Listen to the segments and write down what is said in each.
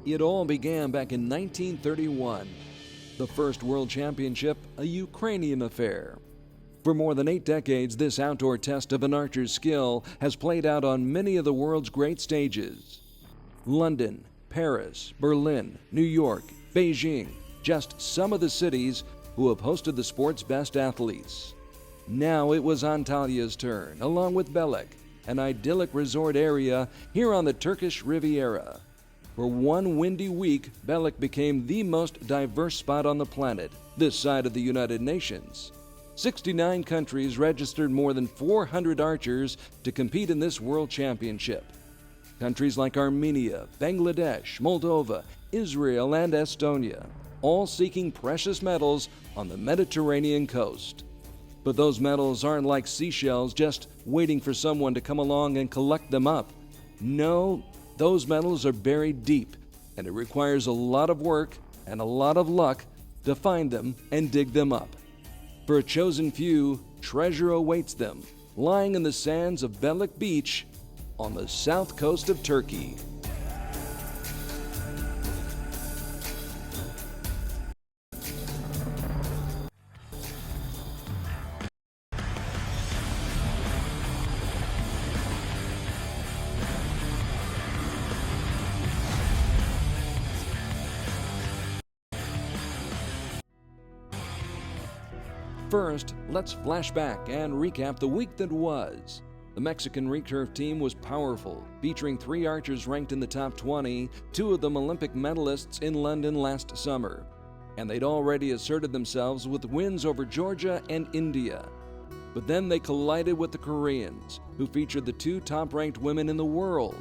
It all began back in 1931. The first World Championship, a Ukrainian affair. For more than 8 decades, this outdoor test of an archer's skill has played out on many of the world's great stages. London, Paris, Berlin, New York, Beijing, just some of the cities who have hosted the sport's best athletes. Now it was Antalya's turn, along with Belek, an idyllic resort area here on the Turkish Riviera. For one windy week, Belek became the most diverse spot on the planet, this side of the United Nations. 69 countries registered more than 400 archers to compete in this World Championship. Countries like Armenia, Bangladesh, Moldova, Israel, and Estonia, all seeking precious medals on the Mediterranean coast. But those medals aren't like seashells just waiting for someone to come along and collect them up. No, those medals are buried deep, and it requires a lot of work and a lot of luck to find them and dig them up. For a chosen few, treasure awaits them, lying in the sands of Belek Beach on the south coast of Turkey. First, let's flash back and recap the week that was. The Mexican recurve team was powerful, featuring 3 archers ranked in the top 20, 2 of them Olympic medalists in London last summer. And they'd already asserted themselves with wins over Georgia and India. But then they collided with the Koreans, who featured the 2 top-ranked women in the world.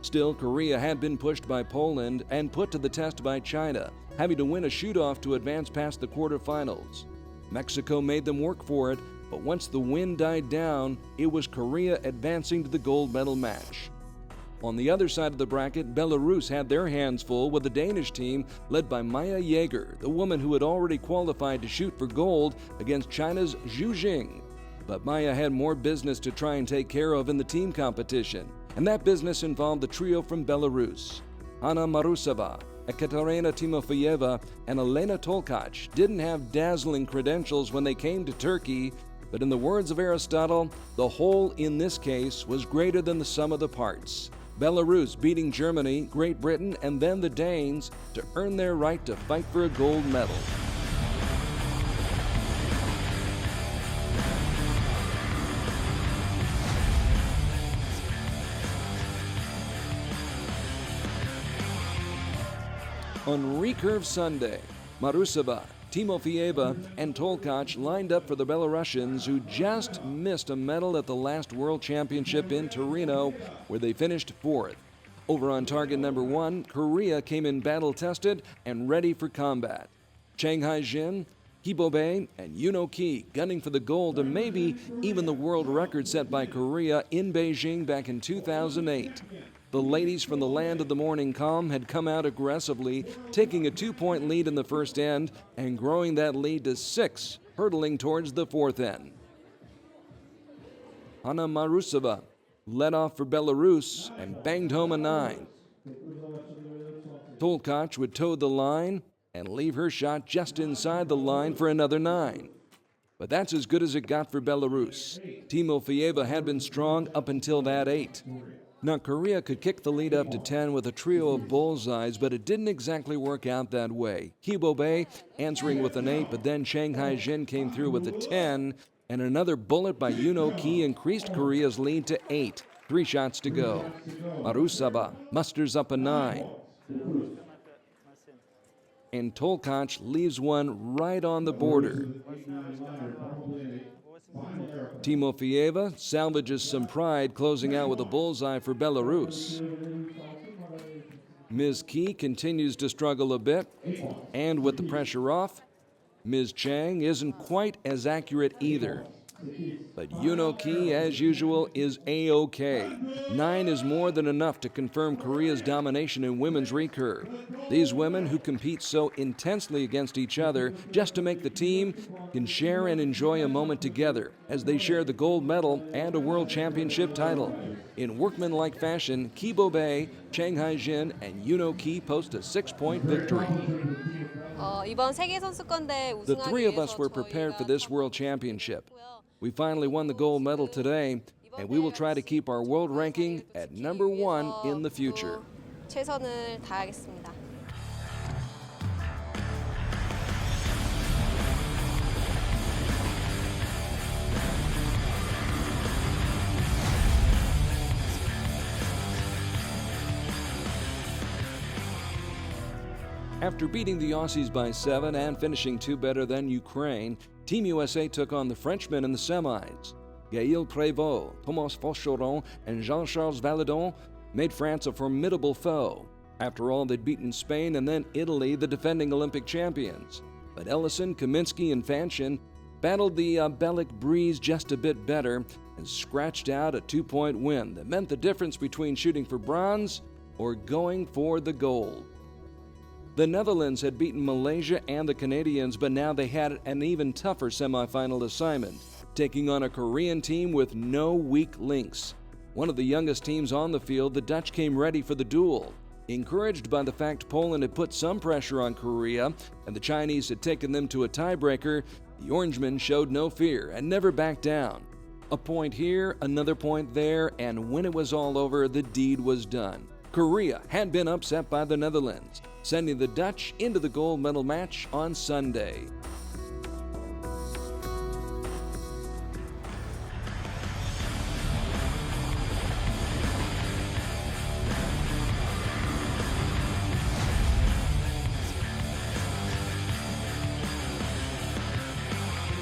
Still, Korea had been pushed by Poland and put to the test by China, having to win a shoot-off to advance past the quarterfinals. Mexico made them work for it, but once the wind died down, it was Korea advancing to the gold medal match. On the other side of the bracket, Belarus had their hands full with the Danish team led by Maja, the woman who had already qualified to shoot for gold against China's Jing. But Maja had more business to try and take care of in the team competition, and that business involved the trio from Belarus. Anna Marusova, Ekaterina Timofeyeva, and Elena Tolkac didn't have dazzling credentials when they came to Turkey, but in the words of Aristotle, the whole in this case was greater than the sum of the parts. Belarus beating Germany, Great Britain, and then the Danes to earn their right to fight for a gold medal. On Recurve Sunday, Marusova, Timofeyeva, and Tolkac lined up for the Belarusians, who just missed a medal at the last World Championship in Torino, where they finished 4th. Over on target number 1, Korea came in battle-tested and ready for combat. Chang Hae-jin, Hibobe, and Yuno Ki gunning for the gold and maybe even the world record set by Korea in Beijing back in 2008. The ladies from the land of the morning calm had come out aggressively, taking a 2-point lead in the first end and growing that lead to 6, hurtling towards the 4th end. Anna Marusova led off for Belarus and banged home a 9. Tolkac would toe the line and leave her shot just inside the line for another 9. But that's as good as it got for Belarus. Timofeyeva had been strong up until that 8. Now, Korea could kick the lead up to 10 with a trio of bullseyes, but it didn't exactly work out that way. Hibobe answering with an 8, but then Chang Hae-jin came through with a 10, and another bullet by Yuno Ki increased Korea's lead to 8. 3 shots to go. Marusova musters up a 9. And Tolkac leaves one right on the border. Timofeyeva salvages some pride, closing out with a bullseye for Belarus. Ms. Ki continues to struggle a bit, and with the pressure off, Ms. Chang isn't quite as accurate either. But Ki, as usual, is A-OK. 9 is more than enough to confirm Korea's domination in women's recurve. These women, who compete so intensely against each other just to make the team, can share and enjoy a moment together as they share the gold medal and a world championship title. In workmanlike fashion, Kibo Bae, Chang Hae-jin, and Ki post a 6-point victory. The three of us were prepared for this world championship. We finally won the gold medal today, and we will try to keep our world ranking at #1 in the future. 최선을 다하겠습니다. After beating the Aussies by 7 and finishing 2 better than Ukraine, Team USA took on the Frenchmen in the semis. Gaël Prévost, Thomas Faucheron, and Jean-Charles Valadon made France a formidable foe. After all, they'd beaten Spain and then Italy, the defending Olympic champions. But Ellison, Kaminsky, and Fanchin battled the Belek breeze just a bit better and scratched out a 2-point win that meant the difference between shooting for bronze or going for the gold. The Netherlands had beaten Malaysia and the Canadians, but now they had an even tougher semifinal assignment, taking on a Korean team with no weak links. One of the youngest teams on the field, the Dutch came ready for the duel. Encouraged by the fact Poland had put some pressure on Korea and the Chinese had taken them to a tiebreaker, the Orangemen showed no fear and never backed down. A point here, another point there, and when it was all over, the deed was done. Korea had been upset by the Netherlands, sending the Dutch into the gold medal match on Sunday.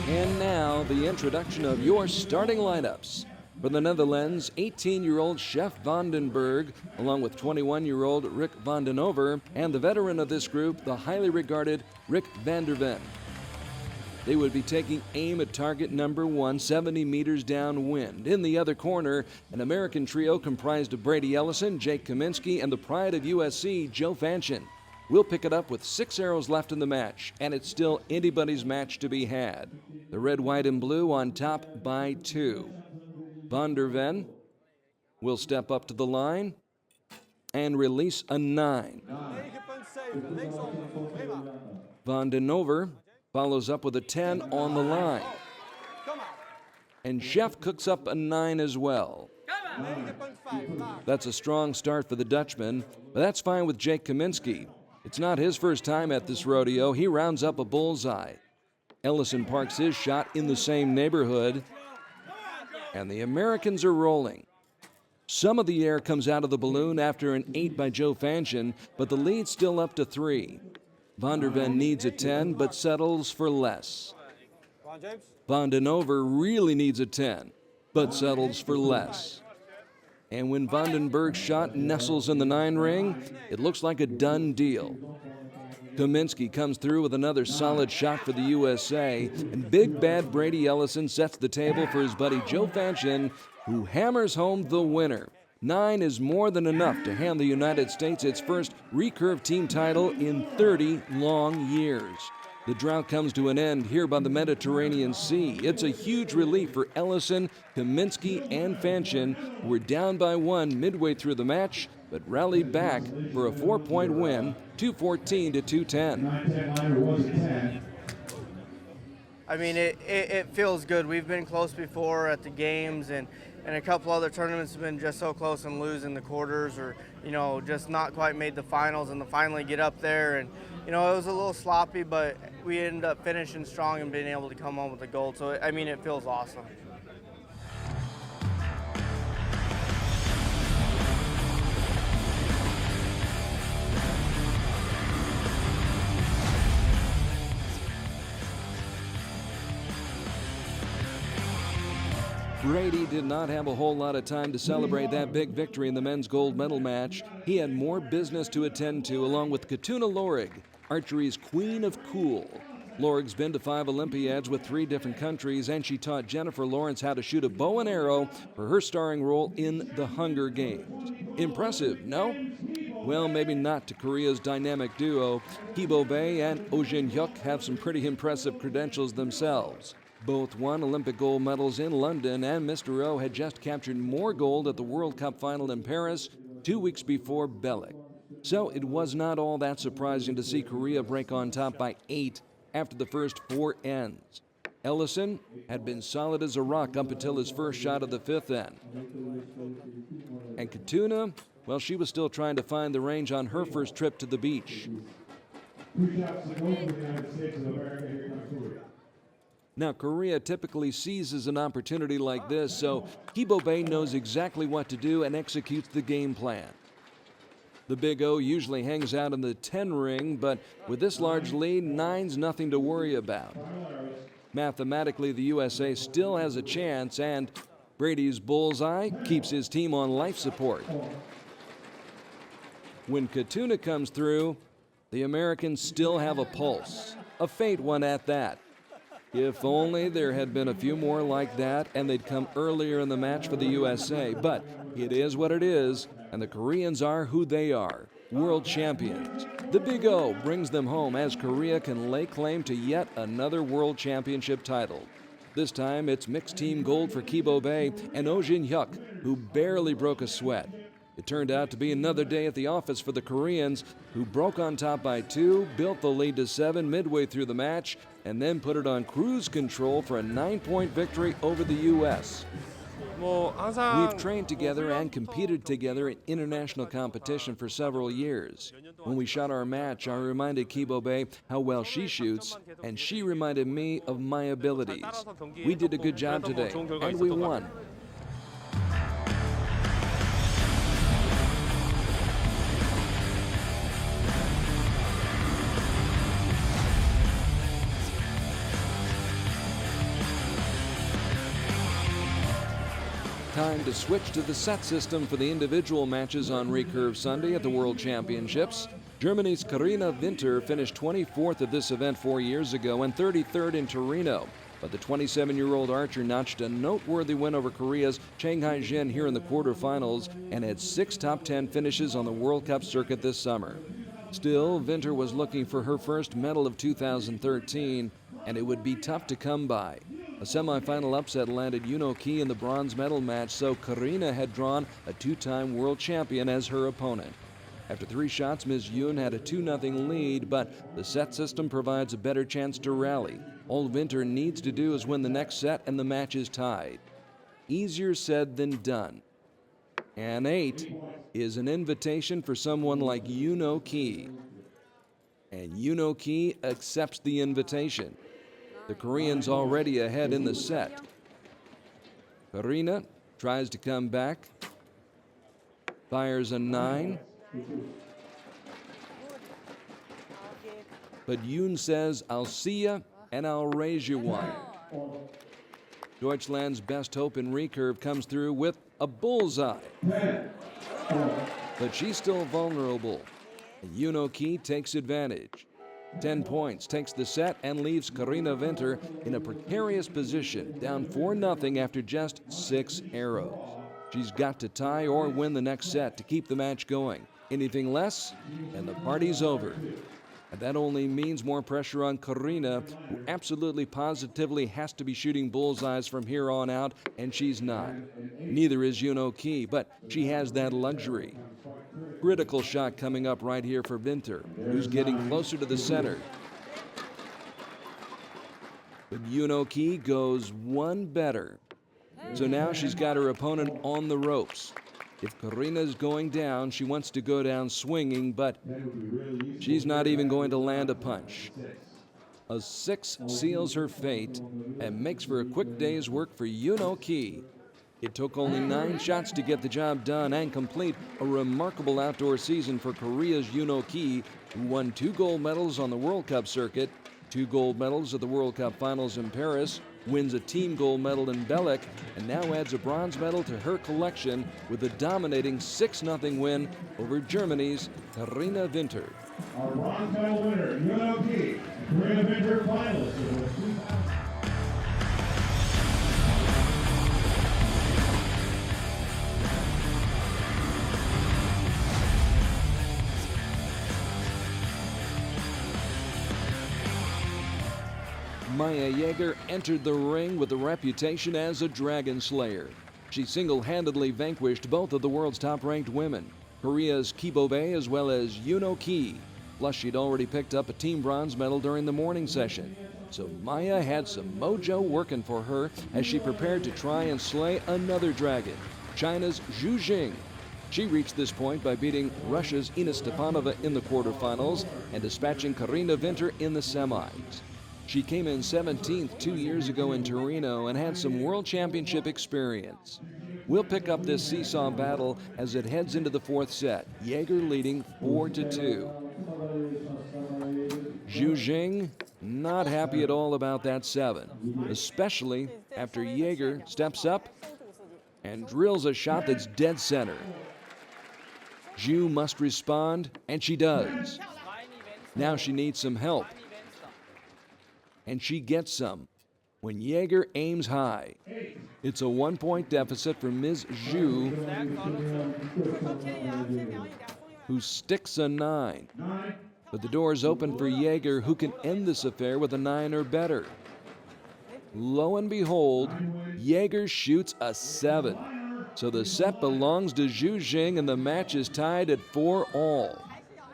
And now, the introduction of your starting lineups. For the Netherlands, 18-year-old Chef van den Berg, along with 21-year-old Rick van den Over, and the veteran of this group, the highly regarded Rick van der Ven. They would be taking aim at target number 1, 70 meters downwind. In the other corner, an American trio comprised of Brady Ellison, Jake Kaminsky, and the pride of USC, Joe Fanchin. We'll pick it up with 6 arrows left in the match, and it's still anybody's match to be had. The red, white, and blue on top by 2. Van der Ven will step up to the line and release a 9. Van den Over follows up with a 10 on the line. And Chef cooks up a 9 as well. That's a strong start for the Dutchman, but that's fine with Jake Kaminsky. It's not his first time at this rodeo. He rounds up a bullseye. Ellison parks his shot in the same neighborhood. And the Americans are rolling. Some of the air comes out of the balloon after an 8 by Joe Fanchin, but the lead's still up to 3. Van der Ven needs a 10, but settles for less. Van den Over really needs a 10, but settles for less. And when Van den Berg's shot nestles in the 9 ring, it looks like a done deal. Kaminsky comes through with another solid shot for the USA, and big bad Brady Ellison sets the table for his buddy Joe Fanchin, who hammers home the winner. 9 is more than enough to hand the United States its first recurve team title in 30 long years. The drought comes to an end here by the Mediterranean Sea. It's a huge relief for Ellison, Kaminsky, and Fanchin, who were down by 1 midway through the match, but rallied back for a 4-point win, 214 to 210. I mean, it feels good. We've been close before at the games, and a couple other tournaments have been just so close and losing the quarters, or, you know, just not quite made the finals, and to finally get up there. And, you know, it was a little sloppy, but we ended up finishing strong and being able to come home with the gold. So, I mean, it feels awesome. Brady did not have a whole lot of time to celebrate that big victory in the men's gold medal match. He had more business to attend to, along with Katuna Lorig, archery's queen of cool. Lorig's been to 5 Olympiads with 3 different countries, and she taught Jennifer Lawrence how to shoot a bow and arrow for her starring role in The Hunger Games. Impressive, no? Well, maybe not to Korea's dynamic duo. Bae and OH Jin Hyek have some pretty impressive credentials themselves. Both won Olympic gold medals in London, and Mr. O had just captured more gold at the World Cup final in Paris 2 weeks before Belek. So it was not all that surprising to see Korea break on top by 8 after the first 4 ends. Ellison had been solid as a rock up until his first shot of the 5th end. And Karina, well, she was still trying to find the range on her first trip to the beach. Now, Korea typically seizes an opportunity like this, so Bae knows exactly what to do and executes the game plan. The Big O usually hangs out in the 10 ring, but with this large lead, 9's nothing to worry about. Mathematically, the USA still has a chance, and Brady's bullseye keeps his team on life support. When Karina comes through, the Americans still have a pulse, a faint one at that. If only there had been a few more like that and they'd come earlier in the match for the USA, but it is what it is, and the Koreans are who they are, world champions. The Big O brings them home as Korea can lay claim to yet another world championship title. This time it's mixed team gold for Bae and OH Jin Hyek, who barely broke a sweat. It turned out to be another day at the office for the Koreans, who broke on top by 2, built the lead to 7 midway through the match, and then put it on cruise control for a 9-point victory over the U.S. We've trained together and competed together in international competition for several years. When we shot our match, I reminded Bae how well she shoots, and she reminded me of my abilities. We did a good job today, and we won. Time to switch to the set system for the individual matches on Recurve Sunday at the World Championships. Germany's Karina Winter finished 24th at this event 4 years ago and 33rd in Torino. But the 27-year-old archer notched a noteworthy win over Korea's Shanghai Jin here in the quarterfinals and had 6 top 10 finishes on the World Cup circuit this summer. Still, Winter was looking for her first medal of 2013, and it would be tough to come by. A semifinal upset landed Yoon Ki in the bronze medal match, so Karina had drawn a 2-time world champion as her opponent. After 3 shots, Ms. Yoon had a 2-0 lead, but the set system provides a better chance to rally. All Winter needs to do is win the next set and the match is tied. Easier said than done. And 8 is an invitation for someone like Yoon Ki. And Yoon Ki accepts the invitation. The Koreans already ahead in the set. Karina tries to come back, fires a 9. But Yoon says, "I'll see ya and I'll raise you one." Deutschland's best hope in recurve comes through with a bullseye. But she's still vulnerable. And Yoon Ki takes advantage. 10 points, takes the set, and leaves Karina Winter in a precarious position, down 4-0 after just 6 arrows. She's got to tie or win the next set to keep the match going. Anything less, and the party's over. And that only means more pressure on Karina, who absolutely positively has to be shooting bullseyes from here on out, and she's not. Neither is Yoon Ki, but she has that luxury. Critical shot coming up right here for Winter, who's getting closer to the center. But Yoon Ki goes one better. So now she's got her opponent on the ropes. If Karina's going down, she wants to go down swinging, but she's not even going to land a punch. A 6 seals her fate and makes for a quick day's work for Yoon Ki. It took only 9 shots to get the job done and complete a remarkable outdoor season for Korea's Yoon Ki, who won 2 gold medals on the World Cup circuit, 2 gold medals at the World Cup finals in Paris, wins a team gold medal in Belek, and now adds a bronze medal to her collection with a dominating 6-0 win over Germany's Karina Winter. Our bronze medal winner, Yoon Ki. BERGER finalists. Maja Jaeger entered the ring with a reputation as a dragon slayer. She single-handedly vanquished both of the world's top-ranked women, Korea's Ki Bo-bae as well as Yoon Ki. Plus, she'd already picked up a team bronze medal during the morning session. So Maja had some mojo working for her as she prepared to try and slay another dragon, China's Jing. She reached this point by beating Russia's Ina Stepanova in the quarterfinals and dispatching Karina in the semis. She came in 17th 2 years ago in Torino and had some World Championship experience. We'll pick up this seesaw battle as it heads into the fourth set, Jaeger leading 4-2. Jing not happy at all about that 7, especially after Jaeger steps up and drills a shot that's dead center. Zhu must respond, and she does. Now she needs some help. And she gets some when Jaeger aims high. It's a 1-point deficit for Ms. Zhu, who sticks a 9. But the door's open for Jaeger, who can end this affair with a 9 or better. Lo and behold, Jaeger shoots a 7. So the set belongs to Jing, and the match is tied at 4-all.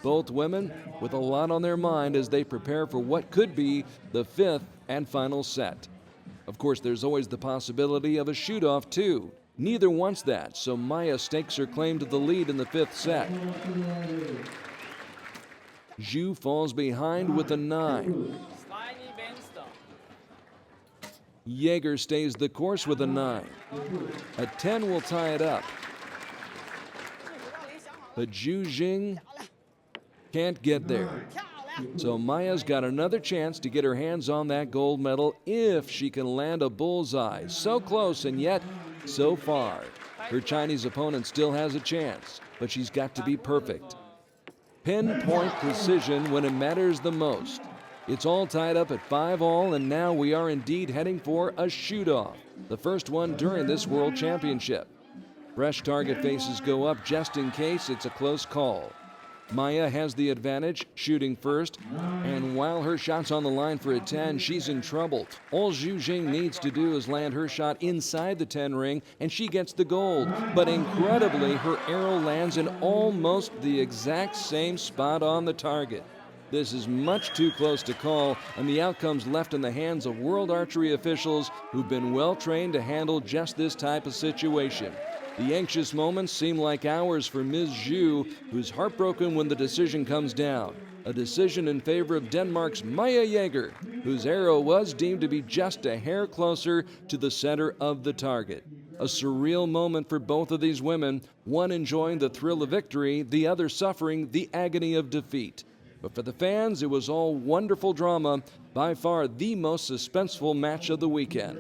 Both women with a lot on their mind as they prepare for what could be the 5th and final set. Of course, there's always the possibility of a shoot-off, too. Neither wants that, so Maja stakes her claim to the lead in the 5th set. Zhu falls behind with a 9. Jaeger stays the course with a 9. A 10 will tie it up. But Jing can't get there. So Maja's got another chance to get her hands on that gold medal if she can land a bullseye. So close and yet so far. Her Chinese opponent still has a chance, but she's got to be perfect. Pinpoint precision when it matters the most. It's all tied up at 5-all, and now we are indeed heading for a shoot-off, the first one during this World Championship. Fresh target faces go up just in case it's a close call. Maja has the advantage, shooting first, and while her shot's on the line for a 10, she's in trouble. All Jing needs to do is land her shot inside the 10 ring, and she gets the gold. But incredibly, her arrow lands in almost the exact same spot on the target. This is much too close to call, and the outcome's left in the hands of world archery officials who've been well trained to handle just this type of situation. The anxious moments seem like hours for Ms. Zhu, who's heartbroken when the decision comes down. A decision in favor of Denmark's Maja Jaeger, whose arrow was deemed to be just a hair closer to the center of the target. A surreal moment for both of these women, one enjoying the thrill of victory, the other suffering the agony of defeat. But for the fans, it was all wonderful drama, by far the most suspenseful match of the weekend.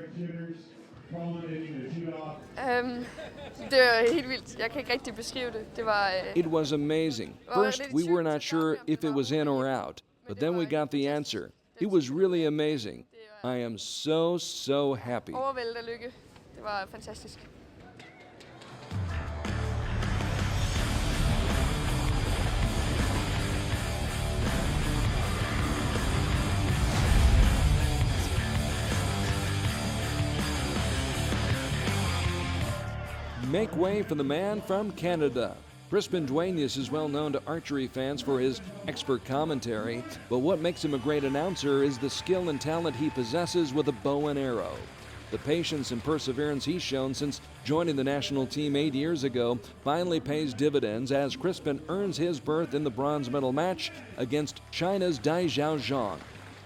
Det var helt vildt. Jeg kan ikke rigtig beskrive det. Det var It was amazing. First, we were not sure if it was in or out, but then we got the answer. It was really amazing. I am so happy. overvældet af lykke. Det var fantastisk. Make way for the man from Canada. Crispin is well known to archery fans for his expert commentary, but what makes him a great announcer is the skill and talent he possesses with a bow and arrow. The patience and perseverance he's shown since joining the national team 8 years ago finally pays dividends as Crispin earns his berth in the bronze medal match against China's Dai Xiaoxiang.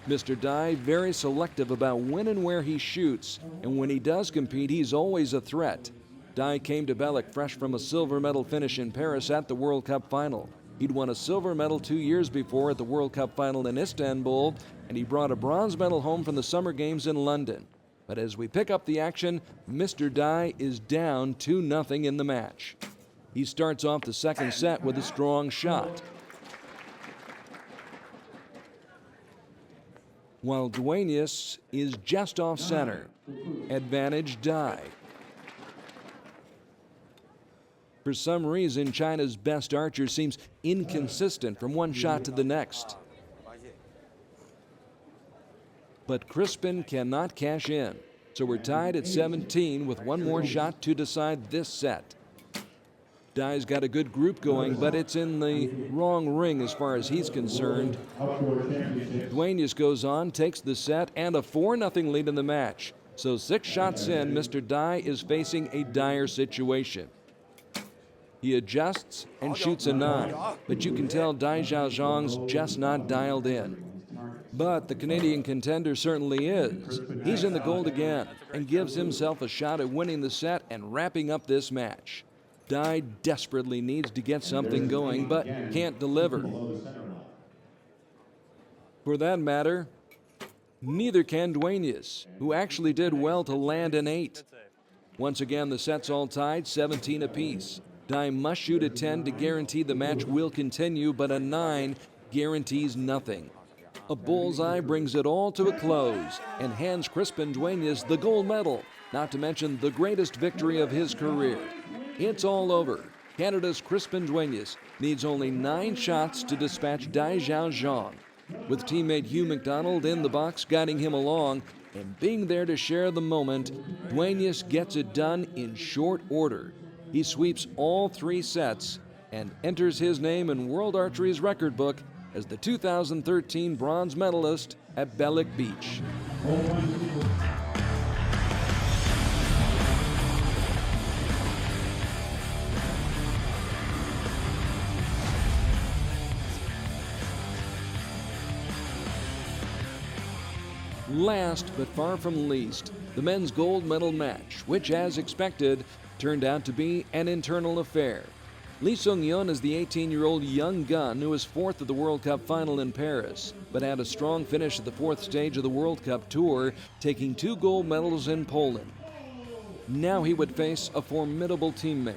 Mr. Dai very selective about when and where he shoots, and when he does compete, he's always a threat. Dai came to Belek fresh from a silver medal finish in Paris at the World Cup final. He'd won a silver medal 2 years before at the World Cup final in Istanbul, and he brought a bronze medal home from the Summer Games in London. But as we pick up the action, Mr. Dai is down 2-0 in the match. He starts off the second set with a strong shot. while DUENAS is just off center. Advantage Dai. For some reason, China's best archer seems inconsistent from one shot to the next. But Crispin cannot cash in, so we're tied at 17 with one more shot to decide this set. Dai's got a good group going, but it's in the wrong ring as far as he's concerned. DUENAS goes on, takes the set, and a 4-0 lead in the match. So 6 shots in, Mr. Dai is facing a dire situation. He adjusts and shoots a 9, but you can tell Dai Xiaoxiang's just not dialed in. But the Canadian contender certainly is. He's in the gold again and gives himself a shot at winning the set and wrapping up this match. Dai desperately needs to get something going, but can't deliver. For that matter, neither can DUENAS, who actually did well to land an 8. Once again, the set's all tied, 17 apiece. Dai must shoot a 10 to guarantee the match will continue, but a 9 guarantees nothing. A bullseye brings it all to a close and hands Crispin DUENAS the gold medal, not to mention the greatest victory of his career. It's all over. Canada's Crispin DUENAS needs only 9 shots to dispatch Dai Xiaoxiang, with teammate Hugh McDonald in the box guiding him along and being there to share the moment. DUENAS gets it done in short order. He sweeps all 3 sets and enters his name in World Archery's record book as the 2013 bronze medalist at Belek Beach. Last but far from least, the men's gold medal match, which as expected, turned out to be an internal affair. Seungyun is the 18-year-old young gun who was 4th at the World Cup final in Paris, but had a strong finish at the 4th stage of the World Cup tour, taking 2 gold medals in Poland. Now he would face a formidable teammate.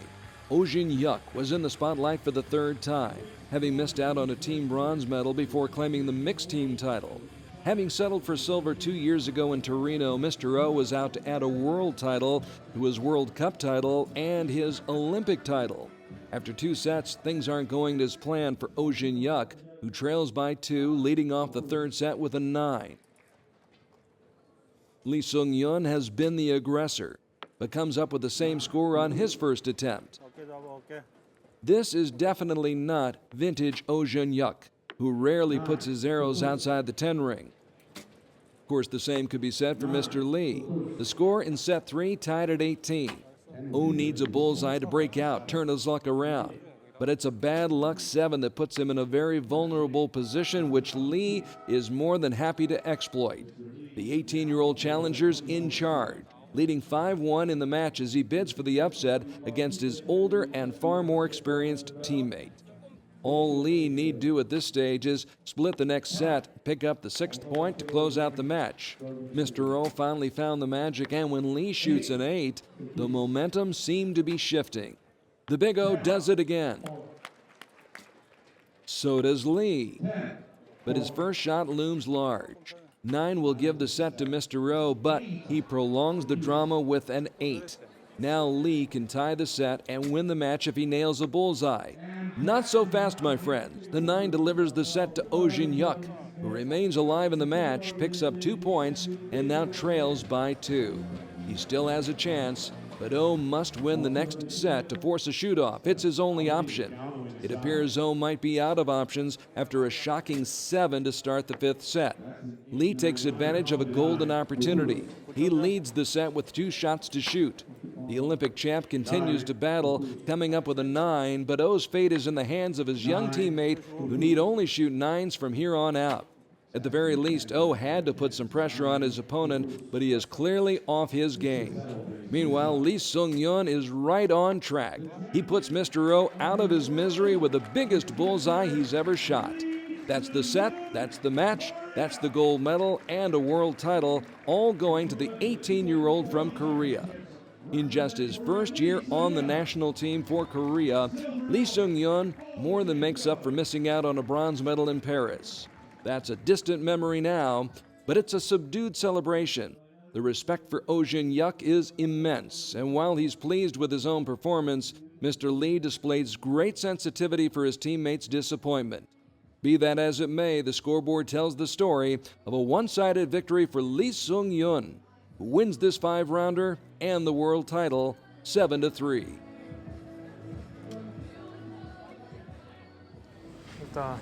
OH Jin Hyek was in the spotlight for the 3rd time, having missed out on a team bronze medal before claiming the mixed team title. Having settled for silver 2 years ago in Torino, Mr. O was out to add a world title to his World Cup title and his Olympic title. After 2 sets, things aren't going as planned for OH Jin Hyek, who trails by 2, leading off the 3rd set with a 9. Seungyun has been the aggressor, but comes up with the same score on his first attempt. This is definitely not vintage OH Jin Hyek, who rarely puts his arrows outside the 10 ring. Of course, the same could be said for Mr. Lee. The score in set 3 tied at 18. O needs a bullseye to break out, turn his luck around. But it's a bad luck 7 that puts him in a very vulnerable position, which Lee is more than happy to exploit. The 18-year-old challenger's in charge, leading 5-1 in the match as he bids for the upset against his older and far more experienced teammate. All Lee need do at this stage is split the next set, pick up the 6th point to close out the match. Mr. O finally found the magic, and when Lee shoots an 8, the momentum seemed to be shifting. The Big O does it again. So does Lee. But his first shot looms large. 9 will give the set to Mr. O, but he prolongs the drama with an 8. Now Lee can tie the set and win the match if he nails a bullseye. Not so fast, my friends. The 9 delivers the set to OH Jin Hyek, who remains alive in the match, picks up 2 points, and now trails by 2. He still has a chance, but O must win the next set to force a shoot-off. It's his only option. It appears O might be out of options after a shocking 7 to start the 5th set. Lee takes advantage of a golden opportunity. He leads the set with 2 shots to shoot. The Olympic champ continues to battle, coming up with a 9, but O's fate is in the hands of his young teammate, who need only shoot 9s from here on out. At the very least, O had to put some pressure on his opponent, but he is clearly off his game. Meanwhile, Seungyun is right on track. He puts Mr. O out of his misery with the biggest bullseye he's ever shot. That's the set, that's the match, that's the gold medal, and a world title, all going to the 18-year-old from Korea. In just his first year on the national team for Korea, Seungyun more than makes up for missing out on a bronze medal in Paris. That's a distant memory now. but it's a subdued celebration. The respect for OH Jin Hyek is immense, and while he's pleased with his own performance, Mr. Lee displays great sensitivity for his teammates' disappointment. Be that as it may, the scoreboard tells the story of a one-sided victory for Lee Seungyun, who wins this 5-rounder and the world title 7-3. 일단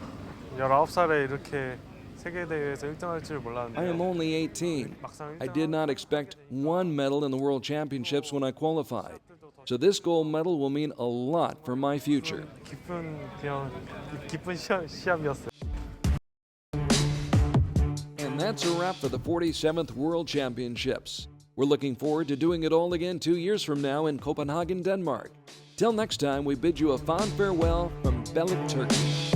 19살에 이렇게 세계 대회에서 1등할 줄 몰랐는데. I am only 18. I did not expect one medal in the World Championships when I qualified. So this gold medal will mean a lot for my future. 기쁜 시합이었어요. And that's a wrap for the 47th World Championships. We're looking forward to doing it all again 2 years from now in Copenhagen, Denmark. Till next time, we bid you a fond farewell from Belek, Turkey.